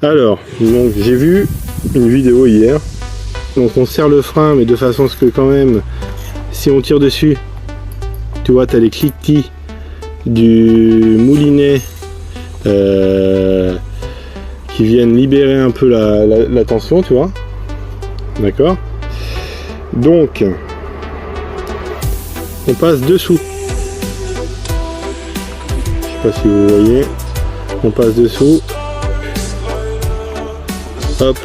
Alors, donc j'ai vu une vidéo hier. Donc on serre le frein, mais de façon à ce que quand même, si on tire dessus, tu vois, tu as les cliquetis du moulinet qui viennent libérer un peu la tension, tu vois. D'accord. Donc, on passe dessous. Je sais pas si vous voyez. On passe dessous. Hop.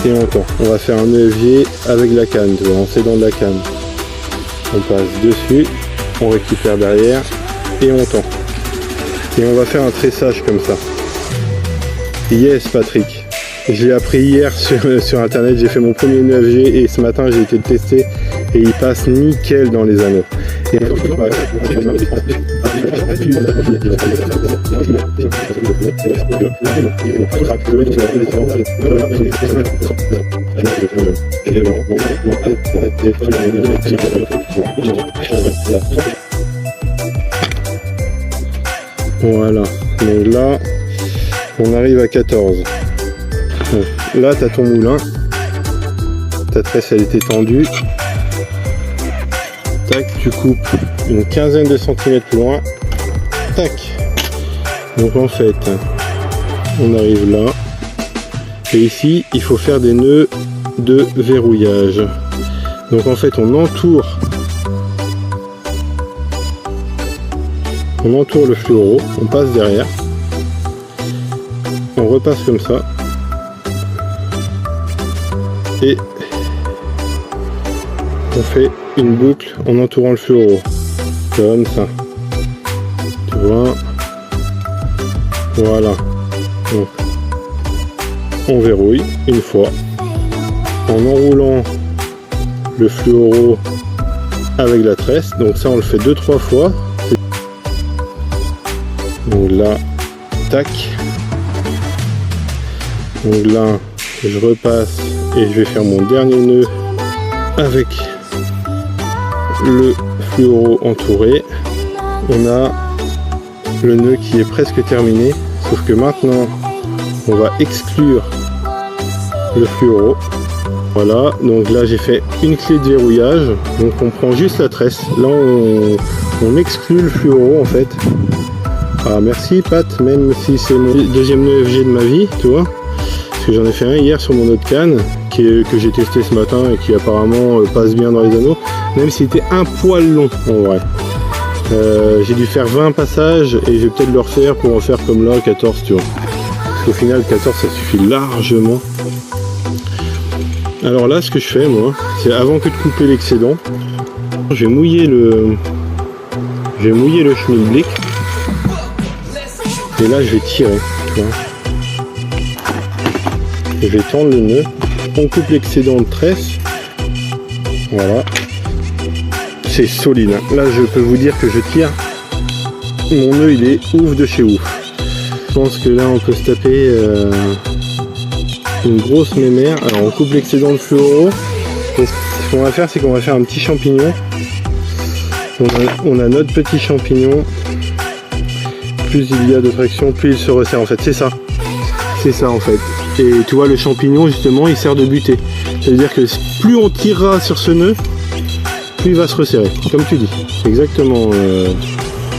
Et on tend. On va faire un EFG avec la canne, tu vois, en s'aidant de la canne. On passe dessus, on récupère derrière et on tend. Et on va faire un tressage comme ça. Yes Patrick, j'ai appris hier sur internet, j'ai fait mon premier EFG et ce matin j'ai été testé et il passe nickel dans les anneaux. Et voilà, donc là on arrive à 14. Là tu as ton moulin, ta tresse elle était tendue. Tac, tu coupes une quinzaine de centimètres plus loin. Tac. Donc en fait, on arrive là. Et ici, il faut faire des nœuds de verrouillage. Donc en fait, on entoure le fluoro, on passe derrière. On repasse comme ça. Et on fait une boucle en entourant le fluoro comme ça, tu vois, voilà. Donc on verrouille une fois en enroulant le fluoro avec la tresse, donc ça on le fait 2-3 fois. Donc là, tac, donc là je repasse et je vais faire mon dernier nœud avec le fluoro entouré. On a le nœud qui est presque terminé, sauf que maintenant on va exclure le fluoro. Voilà, donc là j'ai fait une clé de verrouillage, donc on prend juste la tresse. Là on exclut le fluoro en fait. Ah merci Pat, même si c'est mon deuxième nœud FG de ma vie, tu vois, parce que j'en ai fait un hier sur mon autre canne que j'ai testé ce matin et qui apparemment passe bien dans les anneaux, même s'il était un poil long en vrai. J'ai dû faire 20 passages et je vais peut-être le refaire pour en faire comme là 14, tu vois, parce qu'au final 14 ça suffit largement. Alors là ce que je fais moi, c'est avant que de couper l'excédent, je vais mouiller le schmilblick et là je vais tirer, tu vois. Je vais tendre le nœud, on coupe l'excédent de tresse, voilà, c'est solide, hein. Là je peux vous dire que je tire, mon nœud il est ouf de chez ouf. Je pense que là on peut se taper une grosse mémère. Alors on coupe l'excédent de fluoro et ce qu'on va faire c'est qu'on va faire un petit champignon. On a notre petit champignon, plus il y a de traction plus il se resserre en fait, c'est ça en fait. Et tu vois le champignon justement il sert de butée, c'est à dire que plus on tirera sur ce nœud plus il va se resserrer, comme tu dis, exactement